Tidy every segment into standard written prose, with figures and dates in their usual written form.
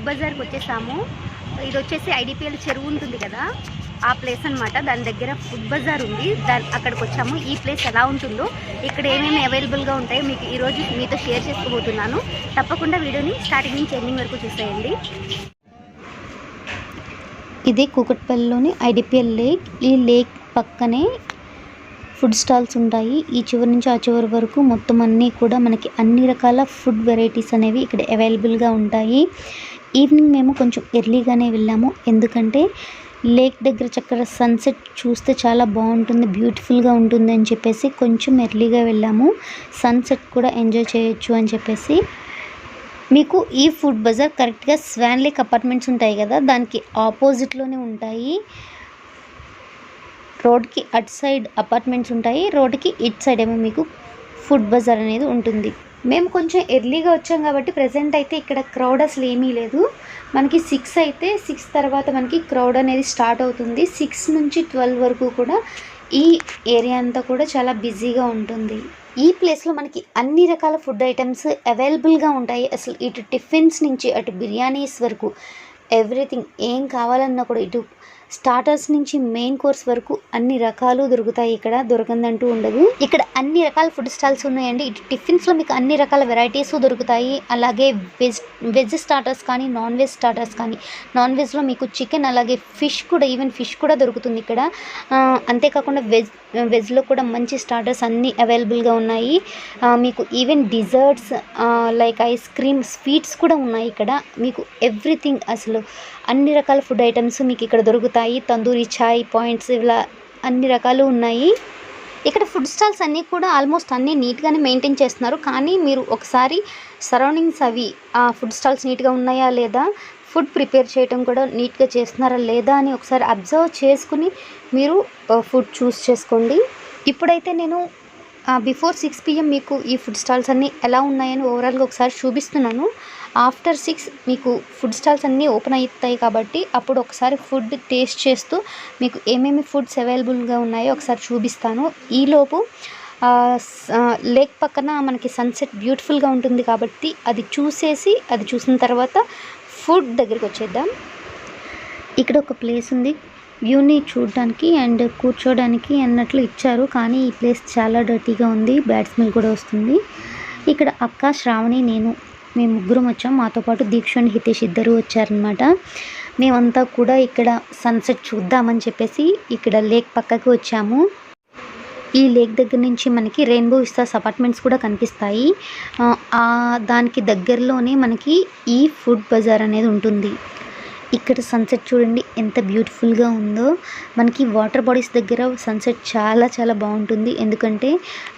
Food బజార్కి వచ్చేసాము. ఇది వచ్చేసి ఐడిపిఎల్ చెరువు ఉంటుంది కదా, ఆ ప్లేస్ అనమాట. దాని దగ్గర ఫుడ్ బజార్ ఉంది, అక్కడికి వచ్చాము. ఈ ప్లేస్ ఎలా ఉంటుందో, ఇక్కడ ఏమేమి అవైలబుల్గా ఉంటాయో మీకు ఈరోజు మీతో షేర్ చేసుకోబోతున్నాను. తప్పకుండా వీడియోని స్టార్టింగ్ నుంచి ఎండింగ్ వరకు చూసేయండి. ఇది కూకట్పల్లిలోని ఐడిపిఎల్ లేక్. ఈ లేక్ పక్కనే ఫుడ్ స్టాల్స్ ఉంటాయి. ఈ చివరి నుంచి ఆ చివరి వరకు మొత్తం అన్నీ కూడా మనకి అన్ని రకాల ఫుడ్ వెరైటీస్ అనేవి ఇక్కడ అవైలబుల్గా ఉంటాయి. ఈవినింగ్ మేము కొంచెం ఎర్లీగానే వెళ్ళాము, ఎందుకంటే లేక్ దగ్గర చక్కగా సన్సెట్ చూస్తే చాలా బాగుంటుంది, బ్యూటిఫుల్గా ఉంటుంది అని చెప్పేసి కొంచెం ఎర్లీగా వెళ్ళాము. సన్సెట్ కూడా ఎంజాయ్ చేయొచ్చు అని చెప్పేసి. మీకు ఈ ఫుడ్ బజార్ కరెక్ట్గా స్వాన్ లేక్ అపార్ట్మెంట్స్ ఉంటాయి కదా, దానికి ఆపోజిట్లోనే ఉంటాయి. రోడ్కి అటు సైడ్ అపార్ట్మెంట్స్ ఉంటాయి, రోడ్కి ఇటు సైడ్ ఏమో మీకు ఫుడ్ బజార్ అనేది ఉంటుంది. మేము కొంచెం ఎర్లీగా వచ్చాం కాబట్టి ప్రజెంట్ అయితే ఇక్కడ క్రౌడ్ అసలు ఏమీ లేదు. మనకి 6 అయితే 6 తర్వాత మనకి క్రౌడ్ అనేది స్టార్ట్ అవుతుంది. 6 నుంచి 12 వరకు కూడా ఈ ఏరియా అంతా కూడా చాలా బిజీగా ఉంటుంది. ఈ ప్లేస్లో మనకి అన్ని రకాల ఫుడ్ ఐటమ్స్ అవైలబుల్గా ఉంటాయి. అసలు ఇటు టిఫిన్స్ నుంచి అటు బిర్యానీస్ వరకు ఎవ్రీథింగ్ ఏం కావాలన్నా కూడా, ఇటు స్టార్టర్స్ నుంచి మెయిన్ కోర్స్ వరకు అన్ని రకాలు దొరుకుతాయి. ఇక్కడ దొరకందంటూ ఉండదు. ఇక్కడ అన్ని రకాల ఫుడ్ స్టాల్స్ ఉన్నాయండి. ఇటు టిఫిన్స్లో మీకు అన్ని రకాల వెరైటీస్ దొరుకుతాయి. అలాగే వెజ్ స్టార్టర్స్ కానీ, నాన్ వెజ్ స్టార్టర్స్ కానీ. నాన్ వెజ్లో మీకు చికెన్, అలాగే ఫిష్ కూడా, ఈవెన్ ఫిష్ కూడా దొరుకుతుంది ఇక్కడ. అంతేకాకుండా వెజ్లో కూడా మంచి స్టార్టర్స్ అన్నీ అవైలబుల్గా ఉన్నాయి. మీకు even desserts like ice cream, sweets కూడా ఉన్నాయి ఇక్కడ. మీకు ఎవ్రీథింగ్, అసలు అన్ని రకాల ఫుడ్ ఐటమ్స్ మీకు ఇక్కడ దొరుకుతాయి. తందూరి చాయ్ పాయింట్స్, ఇలా అన్ని రకాలు ఉన్నాయి. ఇక్కడ ఫుడ్ స్టాల్స్ అన్నీ కూడా ఆల్మోస్ట్ అన్నీ నీట్గానే మెయింటైన్ చేస్తున్నారు. కానీ మీరు ఒకసారి సరౌండింగ్స్ అవి ఆ ఫుడ్ స్టాల్స్ నీట్గా ఉన్నాయా లేదా, ఫుడ్ ప్రిపేర్ చేయడం కూడా నీట్గా చేస్తున్నారా లేదా అని ఒకసారి అబ్జర్వ్ చేసుకుని మీరు ఫుడ్ చూస్ చేసుకోండి. ఇప్పుడైతే నేను బిఫోర్ 6 PM మీకు ఈ ఫుడ్ స్టాల్స్ అన్నీ ఎలా ఉన్నాయని ఓవరాల్గా ఒకసారి చూపిస్తున్నాను. ఆఫ్టర్ 6 మీకు ఫుడ్ స్టాల్స్ అన్నీ ఓపెన్ అవుతాయి కాబట్టి అప్పుడు ఒకసారి ఫుడ్ టేస్ట్ చేస్తూ మీకు ఏమేమి ఫుడ్స్ అవైలబుల్గా ఉన్నాయో ఒకసారి చూపిస్తాను. ఈలోపు లేక్ పక్కన మనకి సన్సెట్ బ్యూటిఫుల్గా ఉంటుంది కాబట్టి అది చూసిన తర్వాత ఫుడ్ దగ్గరికి వచ్చేద్దాం. ఇక్కడ ఒక ప్లేస్ ఉంది, వ్యూని చూడడానికి అండ్ కూర్చోడానికి అన్నట్లు ఇచ్చారు. కానీ ఈ ప్లేస్ చాలా డర్టీగా ఉంది, బ్యాడ్ స్మెల్ కూడా వస్తుంది. ఇక్కడ అక్క, శ్రావణి, మేము ముగ్గురం వచ్చాం. మాతో పాటు దీక్ష అండ్ హితేష్ ఇద్దరు వచ్చారనమాట. మేమంతా కూడా ఇక్కడ సన్సెట్ చూద్దామని చెప్పేసి ఇక్కడ లేక్ పక్కకి వచ్చాము. ఈ లేక్ దగ్గర నుంచి మనకి రెయిన్బో విస్తాస్ అపార్ట్మెంట్స్ కూడా కనిపిస్తాయి. దానికి దగ్గరలోనే మనకి ఈ ఫుడ్ బజార్ అనేది ఉంటుంది. ఇక్కడ సన్సెట్ చూడండి ఎంత బ్యూటిఫుల్గా ఉందో. మనకి వాటర్ బాడీస్ దగ్గర సన్సెట్ చాలా చాలా బాగుంటుంది, ఎందుకంటే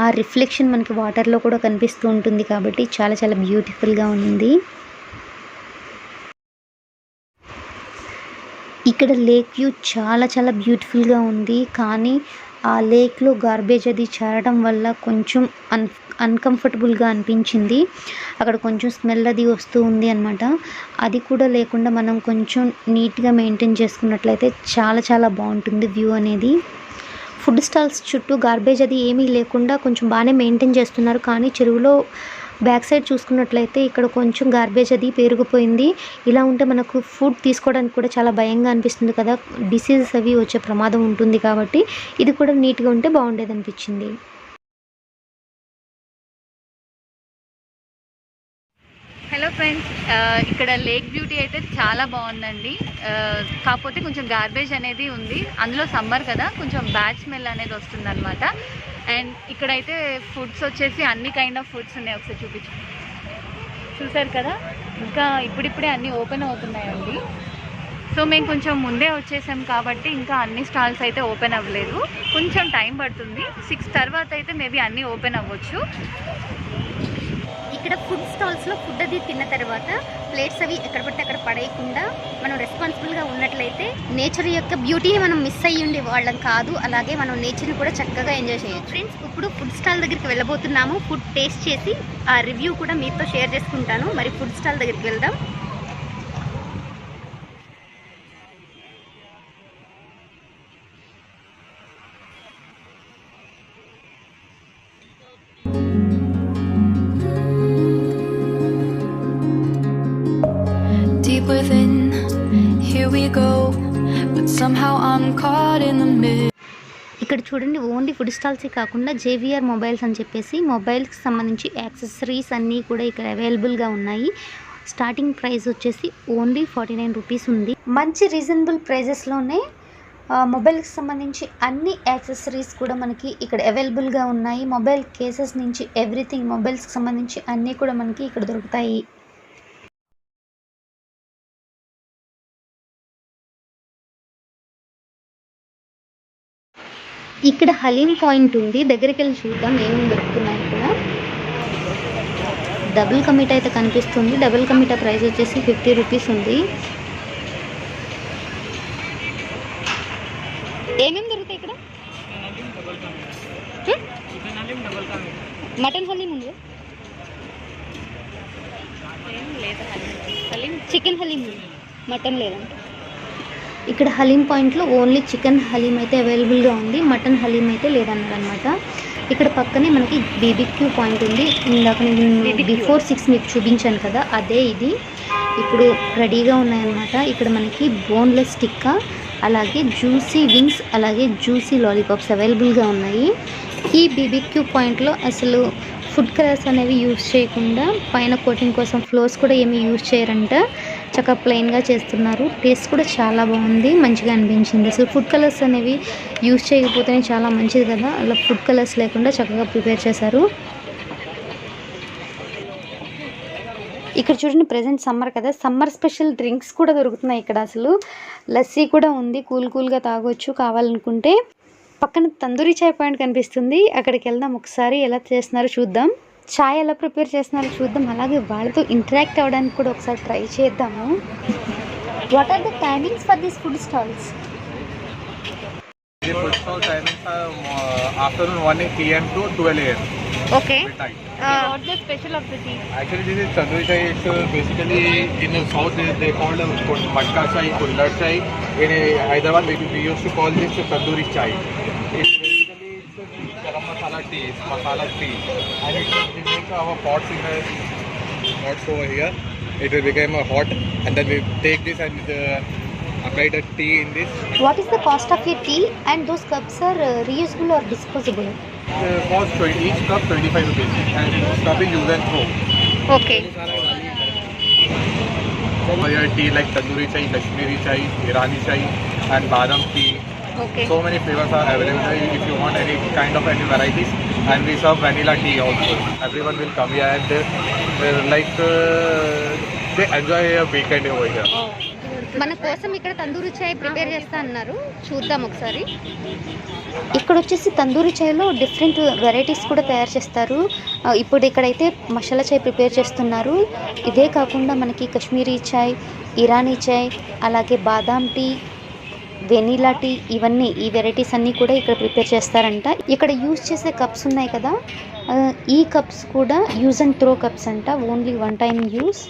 ఆ రిఫ్లెక్షన్ మనకి వాటర్లో కూడా కనిపిస్తూ ఉంటుంది కాబట్టి చాలా చాలా బ్యూటిఫుల్గా ఉంది. ఇక్కడ లేక్ వ్యూ చాలా చాలా బ్యూటిఫుల్గా ఉంది. కానీ ఆ లేక్లో గార్బేజ్ అది చేరడం వల్ల కొంచెం అన్కంఫర్టబుల్గా అనిపించింది. అక్కడ కొంచెం స్మెల్ అది వస్తూ ఉంది అనమాట. అది కూడా లేకుండా మనం కొంచెం నీట్గా మెయింటైన్ చేసుకున్నట్లయితే చాలా చాలా బాగుంటుంది వ్యూ అనేది. ఫుడ్ స్టాల్స్ చుట్టూ గార్బేజ్ అది ఏమీ లేకుండా కొంచెం బాగానే మెయింటైన్ చేస్తున్నారు. కానీ చెరువులో బ్యాక్ సైడ్ చూసుకున్నట్లయితే ఇక్కడ కొంచెం గార్బేజ్ అది పెరిగిపోయింది. ఇలా ఉంటే మనకు ఫుడ్ తీసుకోవడానికి కూడా చాలా భయంగా అనిపిస్తుంది కదా, డిసీజెస్ అవి వచ్చే ప్రమాదం ఉంటుంది. కాబట్టి ఇది కూడా నీట్గా ఉంటే బాగుండేది అనిపించింది. హలో ఫ్రెండ్స్, ఇక్కడ లేక్ బ్యూటీ అయితే చాలా బాగుందండి. కాకపోతే కొంచెం గార్బేజ్ అనేది ఉంది. అందులో సమ్మర్ కదా, కొంచెం బ్యాడ్ స్మెల్ అనేది వస్తుంది అనమాట. అండ్ ఇక్కడైతే ఫుడ్స్ వచ్చేసి అన్ని కైండ్ ఆఫ్ ఫుడ్స్ ఉన్నాయి. ఒకసారి చూసారు కదా, ఇంకా ఇప్పుడిప్పుడే అన్నీ ఓపెన్ అవుతున్నాయండి. సో మేము కొంచెం ముందే వచ్చేసాం కాబట్టి ఇంకా అన్ని స్టాల్స్ అయితే ఓపెన్ అవ్వలేదు, కొంచెం టైం పడుతుంది. 6 తర్వాత అయితే మేబీ అన్నీ ఓపెన్ అవ్వచ్చు. ఇక్కడ ఫుడ్ స్టాల్స్లో ఫుడ్ అది తిన్న తర్వాత ప్లేట్స్ అవి ఎక్కడ పడితే అక్కడ పడేయకుండా మనం రెస్పాన్సిబుల్గా ఉన్నట్లయితే నేచర్ యొక్క బ్యూటీని మనం మిస్ అయ్యి ఉండే వాళ్ళం కాదు. అలాగే మనం నేచర్ని కూడా చక్కగా ఎంజాయ్ చేయొచ్చు. ఫ్రెండ్స్, ఇప్పుడు ఫుడ్ స్టాల్ దగ్గరికి వెళ్ళబోతున్నాము. ఫుడ్ టేస్ట్ చేసి ఆ రివ్యూ కూడా మీతో షేర్ చేసుకుంటాను. మరి ఫుడ్ స్టాల్ దగ్గరికి వెళ్దాం. within. Here we go, but somehow I'm caught in the middle. ఇక్కడ చూడండి ఓన్లీ ఫుడ్ స్టాల్సే కాకుండా జేవిఆర్ మొబైల్స్ అని చెప్పేసి మొబైల్స్కి సంబంధించి యాక్సెసరీస్ అన్నీ కూడా ఇక్కడ అవైలబుల్గా ఉన్నాయి. స్టార్టింగ్ ప్రైస్ వచ్చేసి ఓన్లీ 49 రూపీస్ ఉంది. మంచి రీజనబుల్ ప్రైజెస్లోనే మొబైల్కి సంబంధించి అన్ని యాక్సెసరీస్ కూడా మనకి ఇక్కడ అవైలబుల్గా ఉన్నాయి. మొబైల్ కేసెస్ నుంచి ఎవ్రీథింగ్ మొబైల్స్కి సంబంధించి అన్నీ కూడా మనకి ఇక్కడ దొరుకుతాయి. ఇక్కడ హలీం పాయింట్ ఉంది, దగ్గరికి వెళ్ళి చూద్దాం ఏమేమి దొరుకుతున్నాయి. ఇక్కడ డబుల్ కమీటా అయితే కనిపిస్తుంది. డబుల్ కమీటా ప్రైస్ వచ్చేసి 50 రూపీస్ ఉంది. ఏమేమి దొరుకుతాయి ఇక్కడ? మటన్ హలీం ఉంది, చికెన్ హలీం ఉంది, మటన్ లేదంట. ఇక్కడ హలీం పాయింట్లో ఓన్లీ చికెన్ హలీం అయితే అవైలబుల్గా ఉంది, మటన్ హలీం అయితే లేదన్నారు అనమాట. ఇక్కడ పక్కనే మనకి బీబీక్యూ పాయింట్ ఉంది. ఇందాక నేను బిఫోర్ 6 మీకు చూపించాను కదా, అదే ఇది. ఇప్పుడు రెడీగా ఉన్నాయన్నమాట. ఇక్కడ మనకి బోన్లెస్ టిక్కా, అలాగే జ్యూసీ వింగ్స్, అలాగే జ్యూసీ లాలీపాప్స్ అవైలబుల్గా ఉన్నాయి. ఈ బీబీక్యూ పాయింట్లో అసలు ఫుడ్ కలర్స్ అనేవి యూజ్ చేయకుండా పైన కోటింగ్ కోసం ఫ్లోర్స్ కూడా ఏమీ యూజ్ చేయరంట. చక్కగా ప్లెయిన్గా చేస్తున్నారు. టేస్ట్ కూడా చాలా బాగుంది, మంచిగా అనిపించింది. అసలు ఫుడ్ కలర్స్ అనేవి యూజ్ చేయకపోతేనే చాలా మంచిది కదా, అలా ఫుడ్ కలర్స్ లేకుండా చక్కగా ప్రిపేర్ చేశారు. ఇక్కడ చూడండి ప్రెజెంట్ సమ్మర్ కదా, సమ్మర్ స్పెషల్ డ్రింక్స్ కూడా దొరుకుతున్నాయి ఇక్కడ. అసలు లస్సీ కూడా ఉంది, కూల్గా తాగొచ్చు కావాలనుకుంటే. పక్కన తందూరి చాయ్ పాయింట్ కనిపిస్తుంది, అక్కడికి వెళ్దాం ఒకసారి. ఎలా చేస్తున్నారో చూద్దాం, చాయ్ ఎలా ప్రిపేర్ చేస్తున్నారో చూద్దాం, అలాగే వాళ్ళతో ఇంటరాక్ట్ అవ్వడానికి కూడా ఒకసారి ట్రై చేద్దాము. What are the timings for this food stalls? The food stall timings are afternoon 1 PM to 12 AM. Okay, What's the special of the tea? Actually, this is tandoori chai. It's basically in the south they call it matka chai, kullar chai. In Hyderabad, we used to call this tandoori chai. It's basically garam masala tea, it's masala tea, and we make our pots in the pots over here. It will become hot, and then we take this and apply the tea in this. What is the cost of your tea and those cups are reusable or disposable? Cost each cup 25 rupees, and this cup is use and throw. Okay, Here tea like tandoori chai, Kashmiri chai, Irani chai, and badam tea. Okay. So many flavors are available if you want any kind of any varieties, and we serve vanilla tea also. Everyone will come here and they enjoy a weekend over here. మన కోసం ఇక్కడ తందూరి చాయ్ prepare చేస్తా అన్నారు, చూద్దాం ఒకసారి. ఇక్కడ వచ్చేసి tandoori చాయ్లో different varieties కూడా తయారు చేస్తారు. ఇప్పుడు ఇక్కడైతే మసాలా చాయ్ ప్రిపేర్ చేస్తున్నారు. ఇదే కాకుండా మనకి కాశ్మీరీ చాయ్, ఇరానీ చాయ్, అలాగే బాదాం టీ, వెనీలా టీ, ఇవన్నీ ఈ వెరైటీస్ అన్నీ కూడా ఇక్కడ ప్రిపేర్ చేస్తారంట. ఇక్కడ యూజ్ చేసే కప్స్ ఉన్నాయి కదా, ఈ కప్స్ కూడా యూజ్ అండ్ త్రో కప్స్ అంట, ఓన్లీ 1 టైం యూజ్.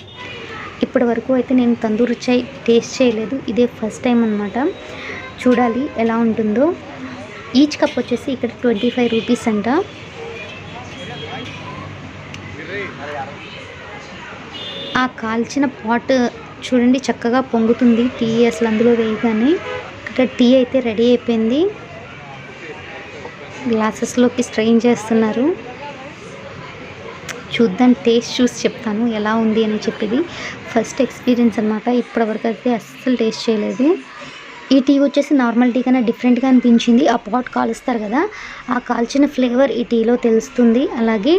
ఇప్పటి వరకు అయితే నేను తందూరి చాయ్ టేస్ట్ చేయలేదు, ఇదే ఫస్ట్ టైం అనమాట. చూడాలి ఎలా ఉంటుందో. ఈచ్ కప్ వచ్చేసి ఇక్కడ 25 రూపీస్ అంట. ఆ కాల్చిన పాట్ చూడండి చక్కగా పొంగుతుంది టీ అసలు అందులో వేయగానే. ఇక్కడ టీ అయితే రెడీ అయిపోయింది, గ్లాసెస్లోకి స్ట్రెయిన్ చేస్తున్నారు. చూద్దాం, టేస్ట్ చూసి చెప్తాను ఎలా ఉంది అని చెప్పేది. ఫస్ట్ ఎక్స్పీరియన్స్ అనమాట, ఇప్పటివరకు అయితే అస్సలు టేస్ట్ చేయలేదు. ఈ టీ వచ్చేసి నార్మల్ టీ కన్నా డిఫరెంట్గా అనిపించింది. ఆ పాట్ కాలుస్తారు కదా, ఆ కాల్చిన ఫ్లేవర్ ఈ టీలో తెలుస్తుంది. అలాగే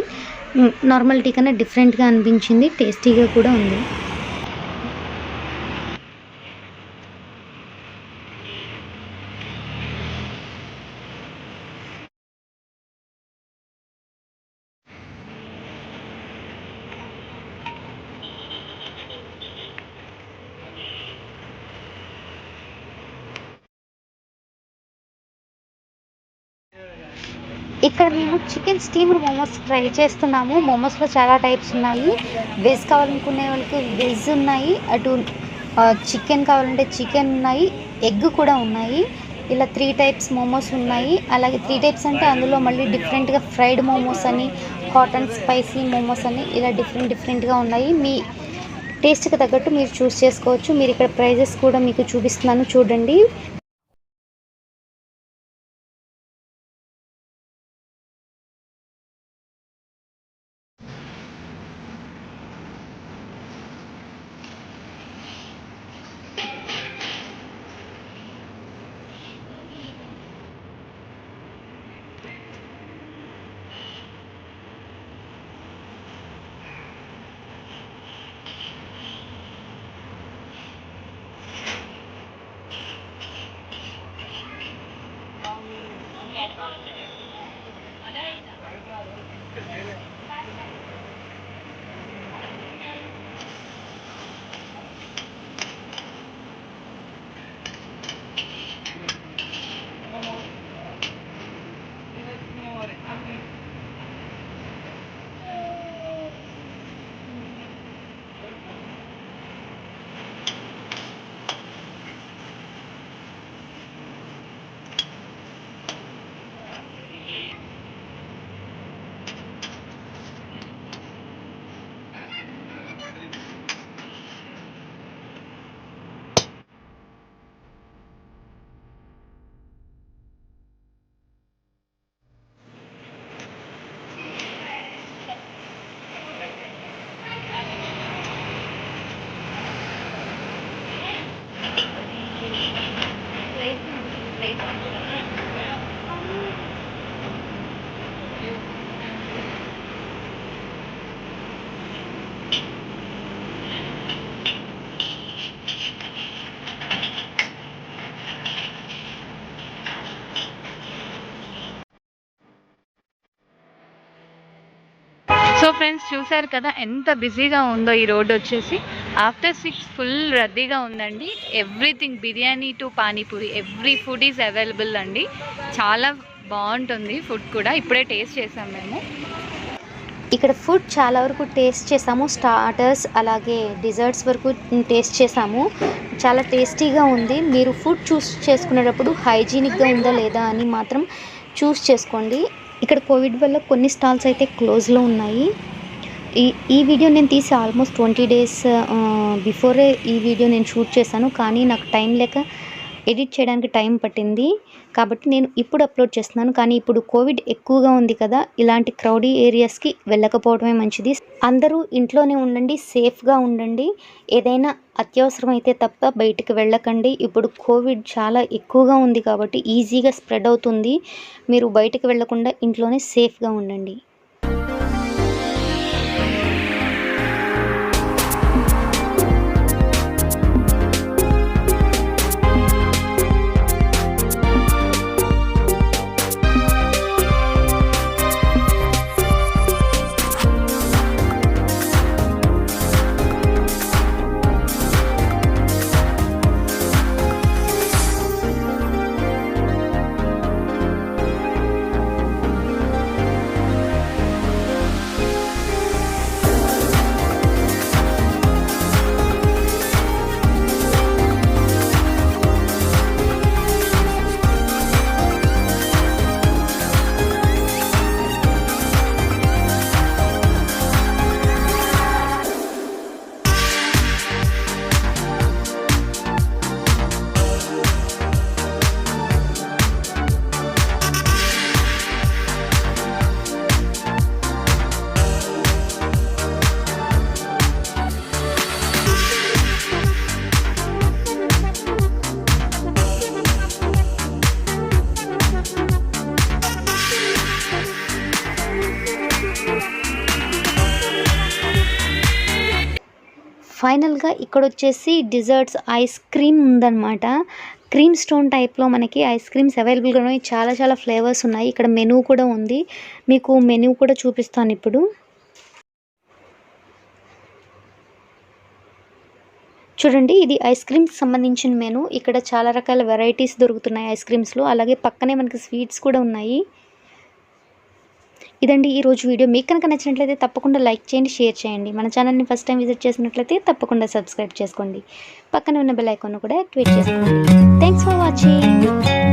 నార్మల్ టీ కన్నా డిఫరెంట్గా అనిపించింది, టేస్టీగా కూడా ఉంది. ఇక్కడ మేము చికెన్ స్టీమర్ మోమోస్ ట్రై చేస్తున్నాము. మోమోస్లో చాలా టైప్స్ ఉన్నాయి. వెజ్ కావాలనుకునే వాళ్ళకి వెజ్ ఉన్నాయి, అటు చికెన్ కావాలంటే చికెన్ ఉన్నాయి, ఎగ్ కూడా ఉన్నాయి. ఇలా 3 టైప్స్ మోమోస్ ఉన్నాయి. అలాగే 3 టైప్స్ అంటే అందులో మళ్ళీ డిఫరెంట్గా ఫ్రైడ్ మోమోస్ అని, హాట్ అండ్ స్పైసీ మోమోస్ అని, ఇలా డిఫరెంట్గా ఉన్నాయి. మీ టేస్ట్కి తగ్గట్టు మీరు చూస్ చేసుకోవచ్చు. మీరు ఇక్కడ ప్రైజెస్ కూడా మీకు చూపిస్తున్నాను చూడండి. సో ఫ్రెండ్స్ చూసారు కదా ఎంత బిజీగా ఉందో ఈ రోడ్ వచ్చేసి. ఆఫ్టర్ 6 ఫుల్ రద్దీగా ఉందండి. Everything biryani to panipuri every food is available అండి. చాలా బాగుంటుంది ఫుడ్ కూడా. ఇప్పుడే టేస్ట్ చేసాం మేము. ఇక్కడ ఫుడ్ చాలా వరకు టేస్ట్ చేసాము. స్టార్టర్స్ అలాగే డిజర్ట్స్ వరకు టేస్ట్ చేసాము. చాలా టేస్టీగా ఉంది. మీరు ఫుడ్ చూస్ చేసుకునేటప్పుడు హైజీనిక్గా ఉందా లేదా అని మాత్రం చూస్ చేసుకోండి. ఇక్కడ కోవిడ్ వల్ల కొన్ని స్టాల్స్ అయితే క్లోజ్లో ఉన్నాయి. ఈ వీడియో నేను తీసి ఆల్మోస్ట్ 20 days బిఫోరే ఈ వీడియో నేను షూట్ చేశాను. కానీ నాకు టైం లేక ఎడిట్ చేయడానికి టైం పట్టింది కాబట్టి నేను ఇప్పుడు అప్లోడ్ చేస్తున్నాను. కానీ ఇప్పుడు కోవిడ్ ఎక్కువగా ఉంది కదా, ఇలాంటి క్రౌడీ ఏరియాస్కి వెళ్ళకపోవడమే మంచిది. అందరూ ఇంట్లోనే ఉండండి, సేఫ్గా ఉండండి. ఏదైనా అత్యవసరం అయితే తప్ప బయటికి వెళ్ళకండి. ఇప్పుడు కోవిడ్ చాలా ఎక్కువగా ఉంది కాబట్టి ఈజీగా స్ప్రెడ్ అవుతుంది. మీరు బయటికి వెళ్ళకుండా ఇంట్లోనే సేఫ్గా ఉండండి. ఫైనల్గా ఇక్కడ వచ్చేసి డిజర్ట్స్ ఐస్ క్రీమ్ ఉందన్నమాట. క్రీమ్ స్టోన్ టైప్లో మనకి ఐస్ క్రీమ్స్ అవైలబుల్గా ఉన్నాయి. చాలా చాలా ఫ్లేవర్స్ ఉన్నాయి. ఇక్కడ మెనూ కూడా ఉంది. మీకు మెనూ కూడా చూపిస్తాను ఇప్పుడు. చూడండి, ఇది ఐస్ క్రీమ్స్ సంబంధించిన మెనూ. ఇక్కడ చాలా రకాల వెరైటీస్ దొరుకుతున్నాయి ఐస్ క్రీమ్స్లో. అలాగే పక్కనే మనకి స్వీట్స్ కూడా ఉన్నాయి. ఇదండి ఈరోజు వీడియో. మీకు కనుక నచ్చినట్లయితే తప్పకుండా లైక్ చేయండి, షేర్ చేయండి. మన ఛానల్ని ఫస్ట్ టైం విజిట్ చేసినట్లయితే తప్పకుండా సబ్స్క్రైబ్ చేసుకోండి. పక్కనే ఉన్న బెల్ ఐకాన్ కూడా యాక్టివేట్ చేసుకోండి. Thanks for watching.